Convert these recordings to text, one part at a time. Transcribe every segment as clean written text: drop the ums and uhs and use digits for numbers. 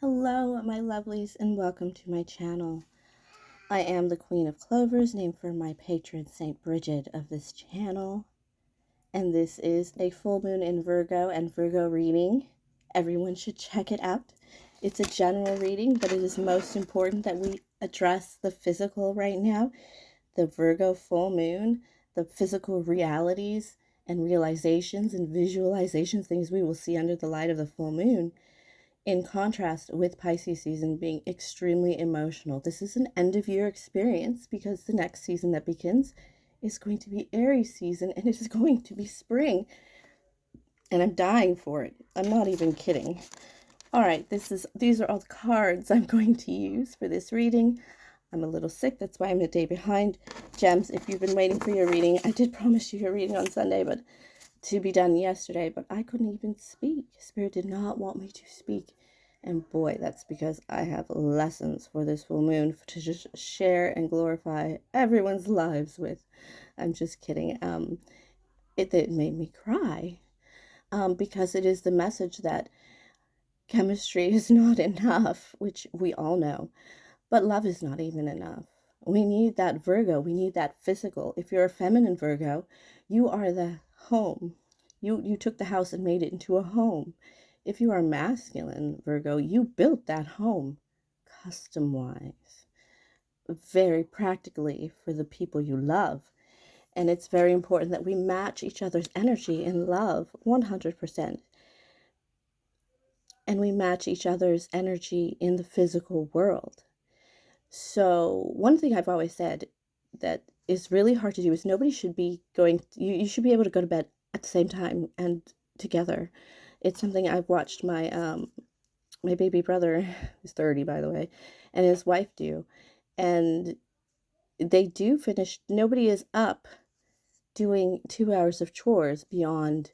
Hello, my lovelies, and welcome to my channel. I am the Queen of Clovers, named for my patron Saint Bridget of this channel. And this is a full moon in Virgo and Virgo reading. Everyone should check it out. It's a general reading, but it is most important that we address the physical right now. The Virgo full moon, the physical realities and realizations and visualizations, things we will see under the light of the full moon. In contrast with Pisces season being extremely emotional. This is an end of year experience because the next season that begins is going to be Aries season and it is going to be spring. And I'm dying for it. I'm not even kidding. All right, these are all the cards I'm going to use for this reading. I'm a little sick, that's why I'm a day behind. Gems, if you've been waiting for your reading, I did promise you your reading on Sunday, but to be done yesterday, but I couldn't even speak. Spirit did not want me to speak. And boy, that's because I have lessons for this full moon to just share and glorify everyone's lives with. I'm just kidding. It made me cry because it is the message that chemistry is not enough, which we all know, but love is not even enough. We need that Virgo. We need that physical. If you're a feminine Virgo, you are the home. You took the house and made it into a home. If you are masculine Virgo, you built that home custom-wise, very practically for the people you love. And it's very important that we match each other's energy in love 100%. And we match each other's energy in the physical world. So one thing I've always said that is really hard to do is nobody should be going, you should be able to go to bed at the same time and together. It's something I've watched my my baby brother, who's 30 by the way, and his wife do. And they do finish, nobody is up doing 2 hours of chores beyond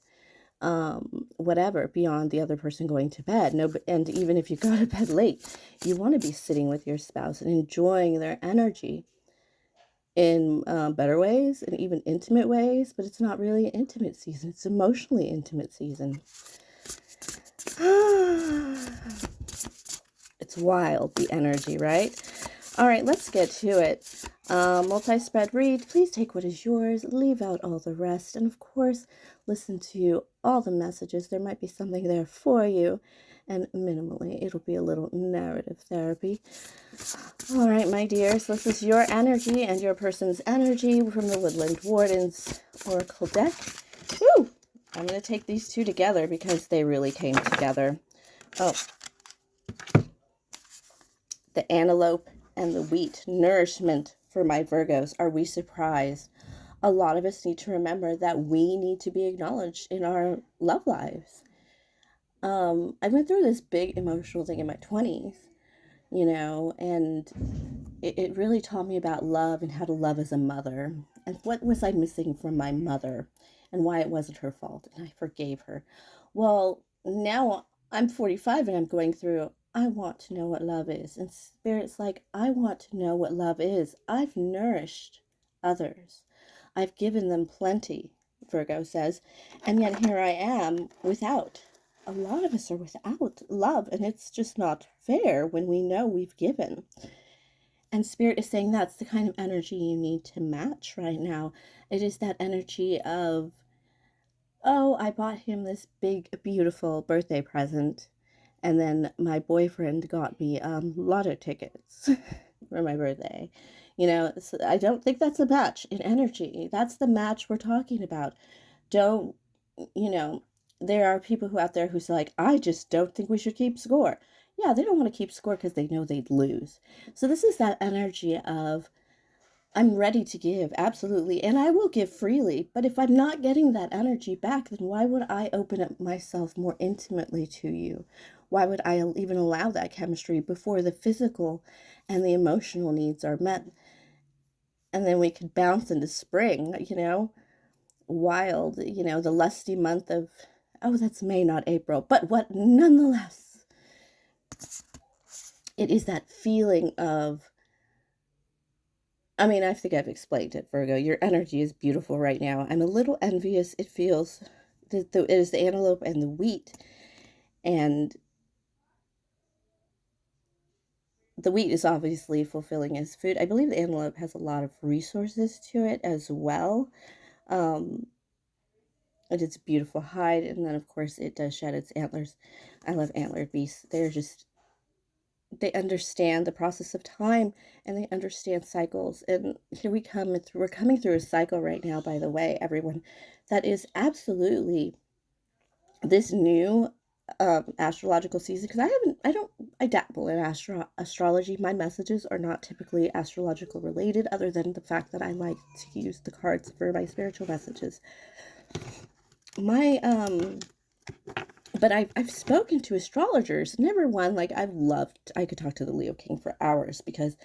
whatever, beyond the other person going to bed. No, and even if you go to bed late, you want to be sitting with your spouse and enjoying their energy in better ways and even intimate ways, but it's not really an intimate season. It's emotionally intimate season. It's wild, the energy, right? All right, let's get to it. Multi-spread read. Please take what is yours, leave out all the rest, and of course, listen to all the messages. There might be something there for you, and minimally, it'll be a little narrative therapy. All right, my dears, this is your energy and your person's energy from the Woodland Wardens Oracle deck. Woo! I'm going to take these two together because they really came together. Oh, the antelope and the wheat, nourishment for my Virgos. Are we surprised? A lot of us need to remember that we need to be acknowledged in our love lives. I went through this big emotional thing in my 20s, you know, and it really taught me about love and how to love as a mother. And what was I missing from my mother and why it wasn't her fault. And I forgave her. Well, now I'm 45 and I'm going through, I want to know what love is. And Spirit's like, I want to know what love is. I've nourished others. I've given them plenty, Virgo says. And yet here I am without. A lot of us are without love, and it's just not fair when we know we've given. And Spirit is saying that's the kind of energy you need to match right now. It is that energy of, oh, I bought him this big, beautiful birthday present, and then my boyfriend got me lotto tickets for my birthday. You know, so I don't think that's a match in energy. That's the match we're talking about. Don't, you know, there are people who out there who's like, I just don't think we should keep score. Yeah, they don't want to keep score because they know they'd lose. So this is that energy of, I'm ready to give, absolutely, and I will give freely, but if I'm not getting that energy back, then why would I open up myself more intimately to you? Why would I even allow that chemistry before the physical and the emotional needs are met? And then we could bounce into spring, you know, wild, you know, the lusty month of, oh, that's May, not April, but what, nonetheless, it is that feeling of, I mean, I think I've explained it, Virgo. Your energy is beautiful right now. I'm a little envious. It feels, it is the antelope and the wheat. And the wheat is obviously fulfilling as food. I believe the antelope has a lot of resources to it as well. Um, and it's a beautiful hide, and then of course it does shed its antlers. I love antlered beasts. They understand the process of time, and they understand cycles. And here we're coming through a cycle right now, by the way, everyone, that is absolutely this new astrological season, because I dabble in astrology. My messages are not typically astrological related, other than the fact that I like to use the cards for my spiritual messages. But I've spoken to astrologers. Never one, like, I could talk to the Leo King for hours, because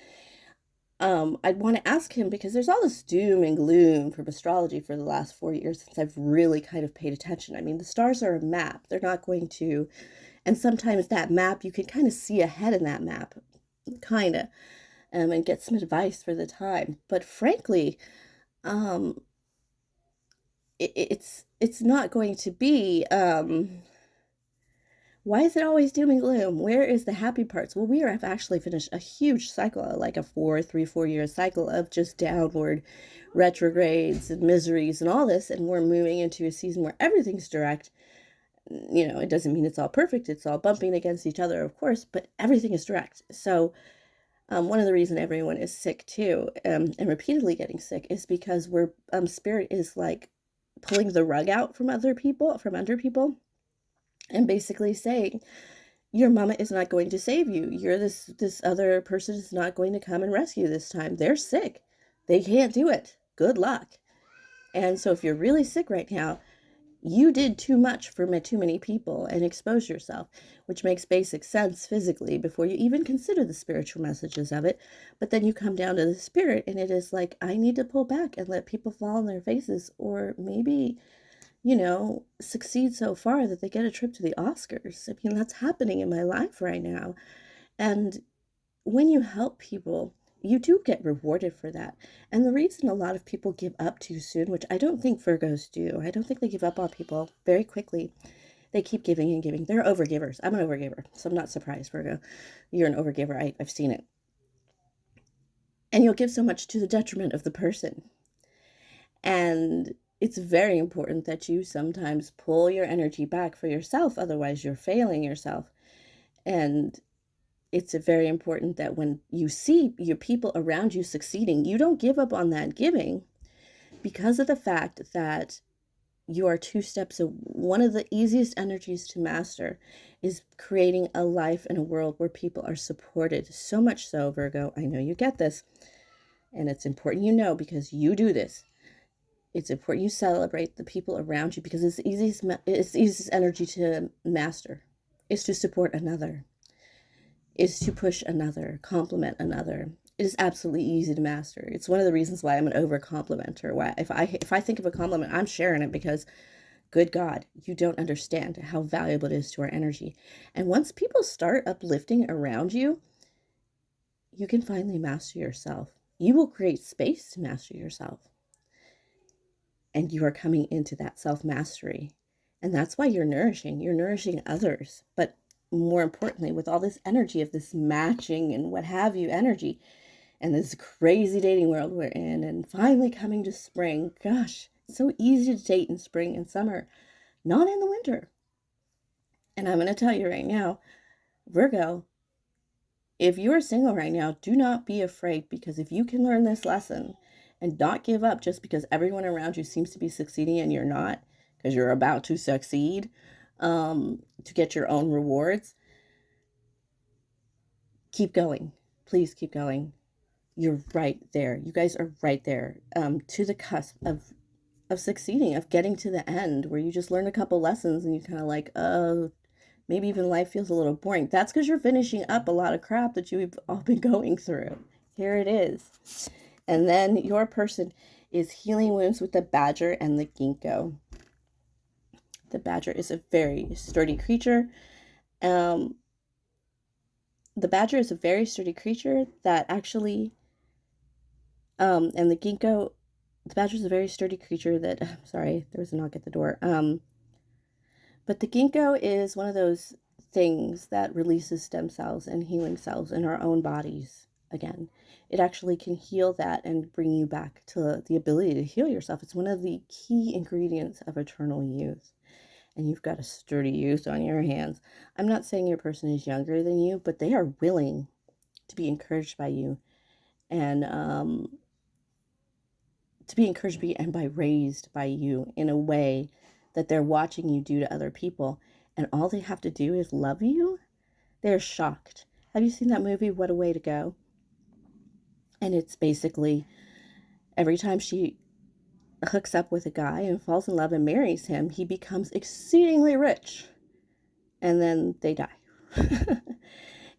I'd want to ask him, because there's all this doom and gloom from astrology for the last 4 years since I've really kind of paid attention. I mean, the stars are a map. They're not going to, and sometimes that map, you can kind of see ahead in that map, kind of, and get some advice for the time. But frankly, um, it's not going to be, why is it always doom and gloom? Where is the happy parts? Well, we have actually finished a huge cycle, like a 4 year cycle of just downward retrogrades and miseries and all this. And we're moving into a season where everything's direct. You know, it doesn't mean it's all perfect. It's all bumping against each other, of course, but everything is direct. So one of the reasons everyone is sick too, and repeatedly getting sick, is because spirit is like pulling the rug out from under people, and basically saying, your mama is not going to save you. This other person is not going to come and rescue this time. They're sick. They can't do it. Good luck. And so if you're really sick right now, you did too much for too many people and exposed yourself, which makes basic sense physically before you even consider the spiritual messages of it. But then you come down to the spirit, and it is like, I need to pull back and let people fall on their faces, or maybe, succeed so far that they get a trip to the Oscars. I mean, that's happening in my life right now. And when you help people, you do get rewarded for that. And the reason a lot of people give up too soon, which I don't think Virgos do, I don't think they give up on people very quickly. They keep giving and giving. They're overgivers. I'm an overgiver, so I'm not surprised, Virgo. You're an overgiver. I've seen it. And you'll give so much to the detriment of the person. And it's very important that you sometimes pull your energy back for yourself, otherwise you're failing yourself. And it's very important that when you see your people around you succeeding, you don't give up on that giving, because of the fact that you are 2 steps. One of the easiest energies to master is creating a life and a world where people are supported. So much so, Virgo, I know you get this, and it's important because you do this. It's important you celebrate the people around you, because it's the easiest energy to master is to support another, is to push another, compliment another. It is absolutely easy to master. It's one of the reasons why I'm an over complimenter. Why, if I think of a compliment, I'm sharing it, because good God, you don't understand how valuable it is to our energy. And once people start uplifting around you, you can finally master yourself. You will create space to master yourself. And you are coming into that self-mastery. And that's why you're nourishing others. But more importantly, with all this energy of this matching and what have you energy, and this crazy dating world we're in, and finally coming to spring, gosh, it's so easy to date in spring and summer, not in the winter. And I'm going to tell you right now, Virgo, if you're single right now, do not be afraid, because if you can learn this lesson and not give up just because everyone around you seems to be succeeding and you're not, because you're about to succeed, to get your own rewards, keep going. Please keep going. You're right there. You guys are right there, to the cusp of succeeding, of getting to the end, where you just learn a couple lessons and you kind of like, maybe even life feels a little boring. That's because you're finishing up a lot of crap that you've all been going through. Here it is. And then your person is healing wounds with the badger and the ginkgo. The badger is a very sturdy creature. The badger is a very sturdy creature that actually, and the ginkgo, the badger is a very sturdy creature that, sorry, there was a knock at the door. But the ginkgo is one of those things that releases stem cells and healing cells in our own bodies again. It actually can heal that and bring you back to the ability to heal yourself. It's one of the key ingredients of eternal youth. And you've got a sturdy youth on your hands. I'm not saying your person is younger than you, but they are willing to be encouraged by you, and raised by you in a way that they're watching you do to other people. And all they have to do is love you. They're shocked. Have you seen that movie, What a Way to Go? And it's basically every time she hooks up with a guy and falls in love and marries him, he becomes exceedingly rich. And then they die.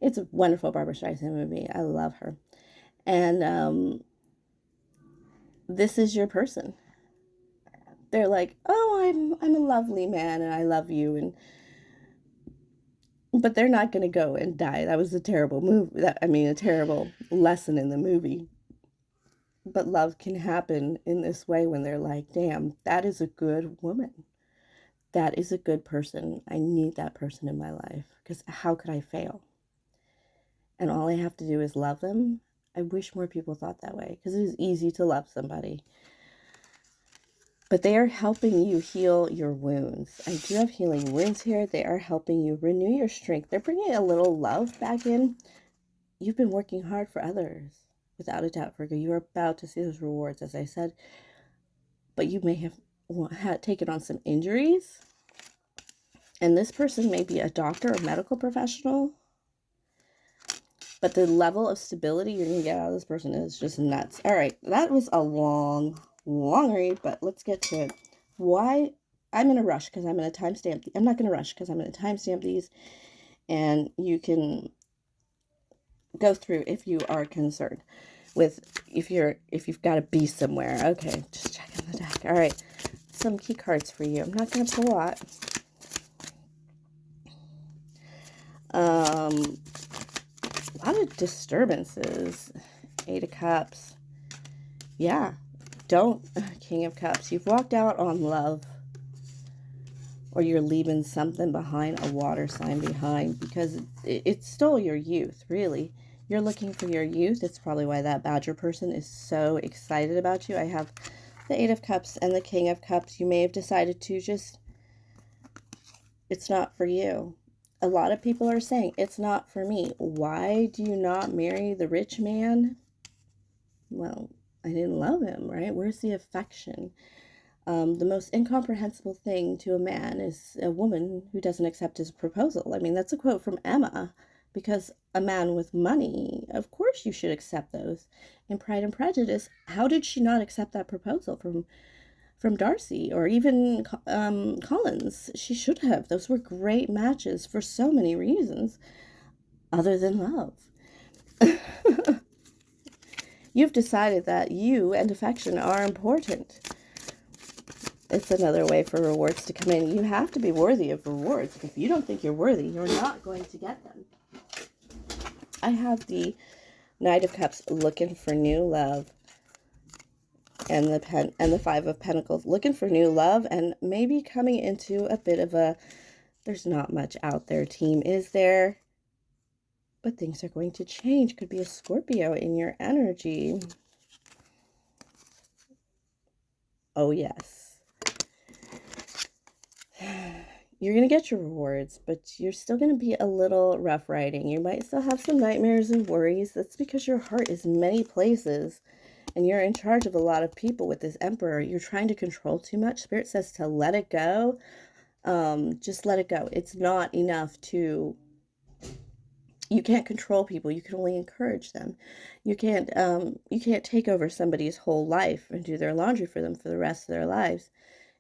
It's a wonderful Barbra Streisand movie. I love her. And this is your person. They're like, oh, I'm a lovely man and I love you, but they're not going to go and die. That was a terrible movie. A terrible lesson in the movie. But love can happen in this way when they're like, damn, that is a good woman. That is a good person. I need that person in my life, because how could I fail? And all I have to do is love them. I wish more people thought that way, because it is easy to love somebody. But they are helping you heal your wounds. I do have healing wounds here. They are helping you renew your strength. They're bringing a little love back in. You've been working hard for others. Without a doubt, Virgo, you are about to see those rewards, as I said. But you may have taken on some injuries. And this person may be a doctor or medical professional. But the level of stability you're going to get out of this person is just nuts. All right, that was a long read, but let's get to it. Why? I'm in a rush because I'm going to timestamp. I'm not going to rush because I'm going to timestamp these, and you can go through if you are concerned with if you've got to be somewhere. Okay, just checking the deck. All right, some key cards for you. I'm not going to pull a lot. A lot of disturbances. 8 of Cups. Yeah. King of Cups. You've walked out on love, or you're leaving something behind, a water sign behind, because it stole your youth, really. You're looking for your youth. It's probably why that Badger person is so excited about you. I have the 8 of Cups and the King of Cups. You may have decided to it's not for you. A lot of people are saying, it's not for me. Why do you not marry the rich man? Well, I didn't love him, right? Where's the affection? The most incomprehensible thing to a man is a woman who doesn't accept his proposal. I mean, that's a quote from Emma, because a man with money, of course you should accept those. In Pride and Prejudice, how did she not accept that proposal from Darcy, or even Collins? She should have. Those were great matches for so many reasons other than love. You've decided that you and affection are important. It's another way for rewards to come in. You have to be worthy of rewards. If you don't think you're worthy, you're not going to get them. I have the Knight of Cups looking for new love, and the 5 of Pentacles looking for new love, and maybe coming into a bit of a there's not much out there team, is there? But things are going to change. Could be a Scorpio in your energy. Oh, yes. You're going to get your rewards, but you're still going to be a little rough riding. You might still have some nightmares and worries. That's because your heart is many places, and you're in charge of a lot of people with this Emperor. You're trying to control too much. Spirit says to let it go. Just let it go. It's not enough to... You can't control people. You can only encourage them. You can't take over somebody's whole life and do their laundry for them for the rest of their lives.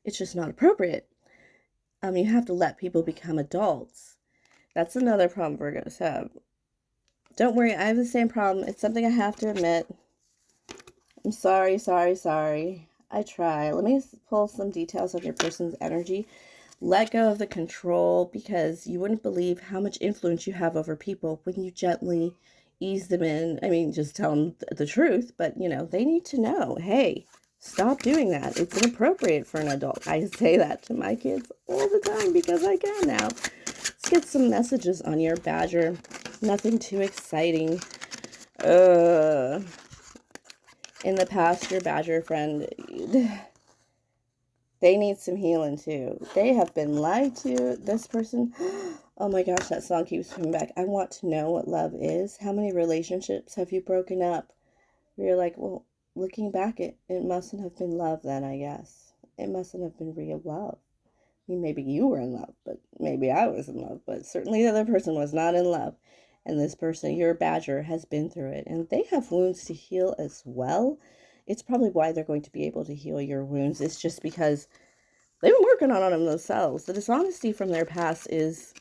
It's just not appropriate. You have to let people become adults. That's another problem Virgos have. Don't worry, I have the same problem. It's something I have to admit. I'm sorry. I try. Let me pull some details of your person's energy. Let go of the control, because you wouldn't believe how much influence you have over people when you gently ease them in. I mean, just tell them the truth, but, they need to know, hey, stop doing that. It's inappropriate for an adult. I say that to my kids all the time because I can now. get some messages on your badger. Nothing too exciting. In the past, your badger friend, they need some healing too. They have been lied to. This person, oh my gosh, that song keeps coming back. I want to know what love is. How many relationships have you broken up? You're like, well, looking back, it mustn't have been love then, I guess. It mustn't have been real love. I mean, maybe you were in love, but maybe I was in love, but certainly the other person was not in love. And this person, your badger, has been through it, and they have wounds to heal as well. It's probably why they're going to be able to heal your wounds. It's just because they've been working on them themselves. The dishonesty from their past is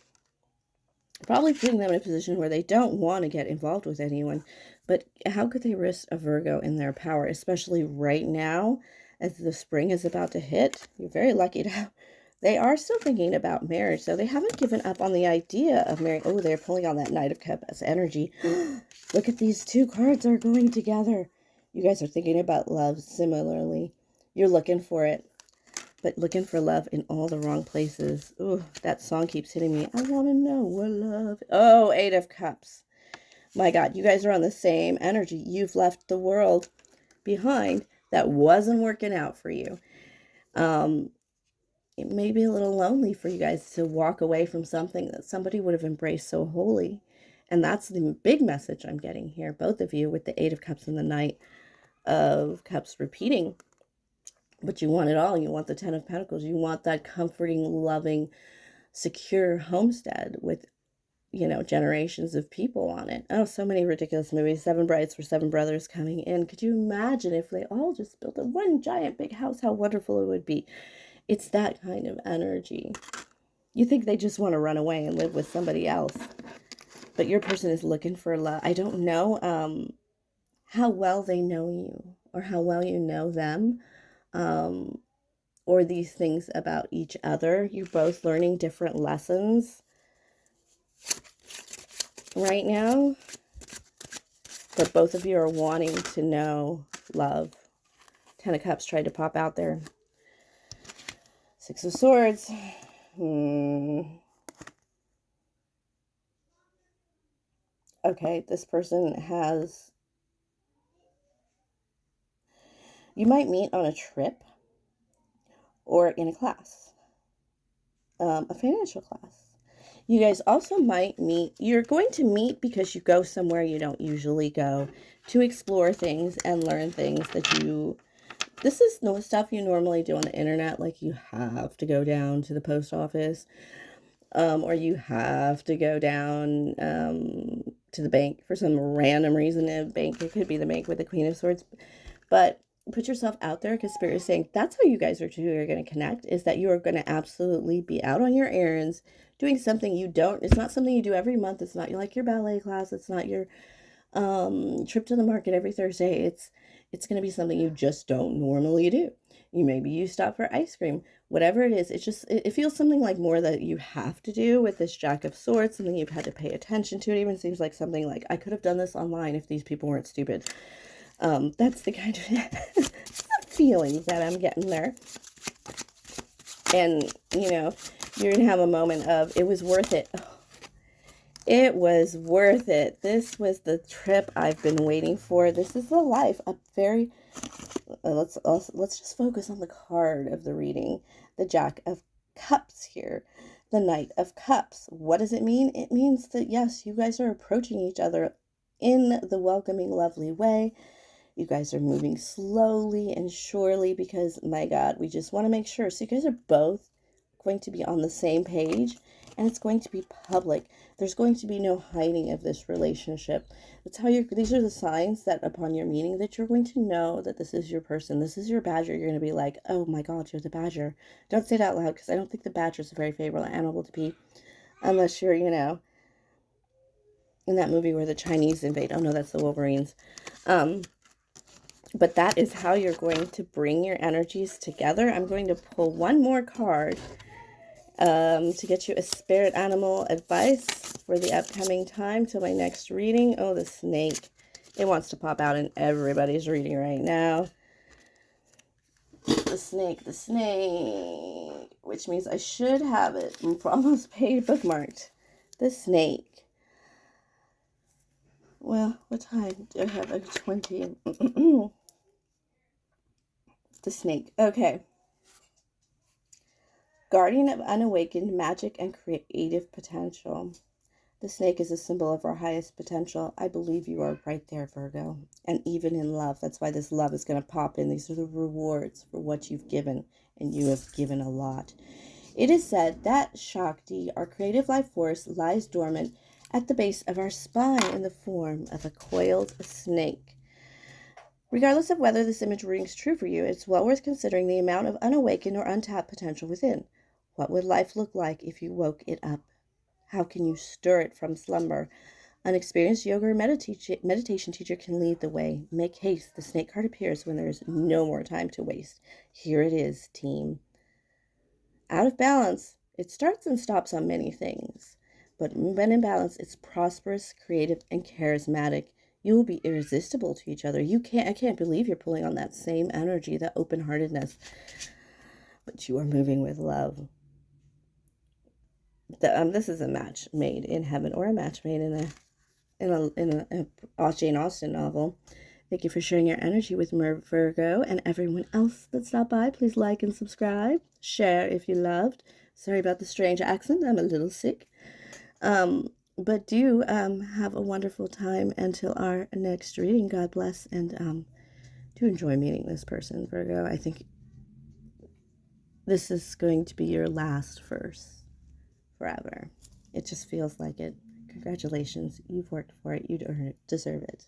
probably putting them in a position where they don't want to get involved with anyone. But how could they risk a Virgo in their power, especially right now as the spring is about to hit? You're very lucky to have. They are still thinking about marriage, so they haven't given up on the idea of marriage. Oh, they're pulling on that Knight of Cups energy. Look at these two cards are going together. You guys are thinking about love similarly. You're looking for it, but looking for love in all the wrong places. Ooh, that song keeps hitting me. I want to know what love. Oh, Eight of Cups. My God, you guys are on the same energy. You've left the world behind that wasn't working out for you. It may be a little lonely for you guys to walk away from something that somebody would have embraced so wholly. And that's the big message I'm getting here, both of you, with the Eight of Cups and the Knight of Cups repeating. But you want it all. You want the Ten of Pentacles. You want that comforting, loving, secure homestead with, you know, generations of people on it. Oh, so many ridiculous movies. 7 Brides for 7 Brothers coming in. Could you imagine if they all just built a one giant big house, how wonderful it would be? It's that kind of energy. You think they just want to run away and live with somebody else. But your person is looking for love. I don't know how well they know you or how well you know them, or these things about each other. You're both learning different lessons right now. But both of you are wanting to know love. 10 of Cups tried to pop out there. 6 of Swords. Okay, this person has... You might meet on a trip or in a class, a financial class. You guys also might meet... You're going to meet because you go somewhere you don't usually go to explore things and learn things that you... This is no stuff you normally do on the internet, like you have to go down to the post office, or you have to go down to the bank for some random reason. A bank, it could be the bank with the Queen of Swords, but put yourself out there, because Spirit is saying that's how you guys are two are going to connect, is that you are going to absolutely be out on your errands, doing something you don't... It's not something you do every month. It's not like your ballet class. It's not your trip to the market every Thursday. It's going to be something you just don't normally do. Maybe you stop for ice cream, whatever it is. It's just, it feels something like more that you have to do with this Jack of Swords, something you've had to pay attention to. It even seems like something like, I could have done this online if these people weren't stupid. That's the kind of feeling that I'm getting there. And, you know, you're going to have a moment of, it was worth it. Oh, it was worth it. This was the trip I've been waiting for. This is the life. A very... let's just focus on the card of the reading. The Jack of Cups here. The Knight of Cups. What does it mean? It means that, yes, you guys are approaching each other in the welcoming, lovely way. You guys are moving slowly and surely because, my God, we just want to make sure. So you guys are both going to be on the same page, and it's going to be public. There's going to be no hiding of this relationship. That's how these are the signs that upon your meeting that you're going to know that this is your person. This is your badger. You're going to be like, oh my God, you're the badger. Don't say it out loud, because I don't think the badger is a very favorable animal to be, unless you're, you know, in that movie where the Chinese invade. Oh no, that's the Wolverines. But that is how you're going to bring your energies together. I'm going to pull one more card to get you a spirit animal advice for the upcoming time till my next reading. Oh, the snake. It wants to pop out in everybody's reading right now. The snake, which means I should have it almost paid bookmarked. The snake. Well, what time do I have? Like 20. The snake. Okay. Guardian of unawakened magic and creative potential. The snake is a symbol of our highest potential. I believe you are right there, Virgo. And even in love, that's why this love is going to pop in. These are the rewards for what you've given, and you have given a lot. It is said that Shakti, our creative life force, lies dormant at the base of our spine in the form of a coiled snake. Regardless of whether this image rings true for you, it's well worth considering the amount of unawakened or untapped potential within. What would life look like if you woke it up? How can you stir it from slumber? An experienced yoga or meditation teacher can lead the way. Make haste. The snake card appears when there is no more time to waste. Here it is, team. Out of balance, it starts and stops on many things. But when in balance, it's prosperous, creative, and charismatic. You will be irresistible to each other. I can't believe you're pulling on that same energy, that open-heartedness. But you are moving with love. This is a match made in heaven, or a match made in a Jane Austen novel. Thank you for sharing your energy with Virgo and everyone else that stopped by. Please like and subscribe. Share if you loved. Sorry about the strange accent. I'm a little sick. But do have a wonderful time until our next reading. God bless, and do enjoy meeting this person, Virgo. I think this is going to be your last verse forever. It just feels like it. Congratulations. You've worked for it. You deserve it.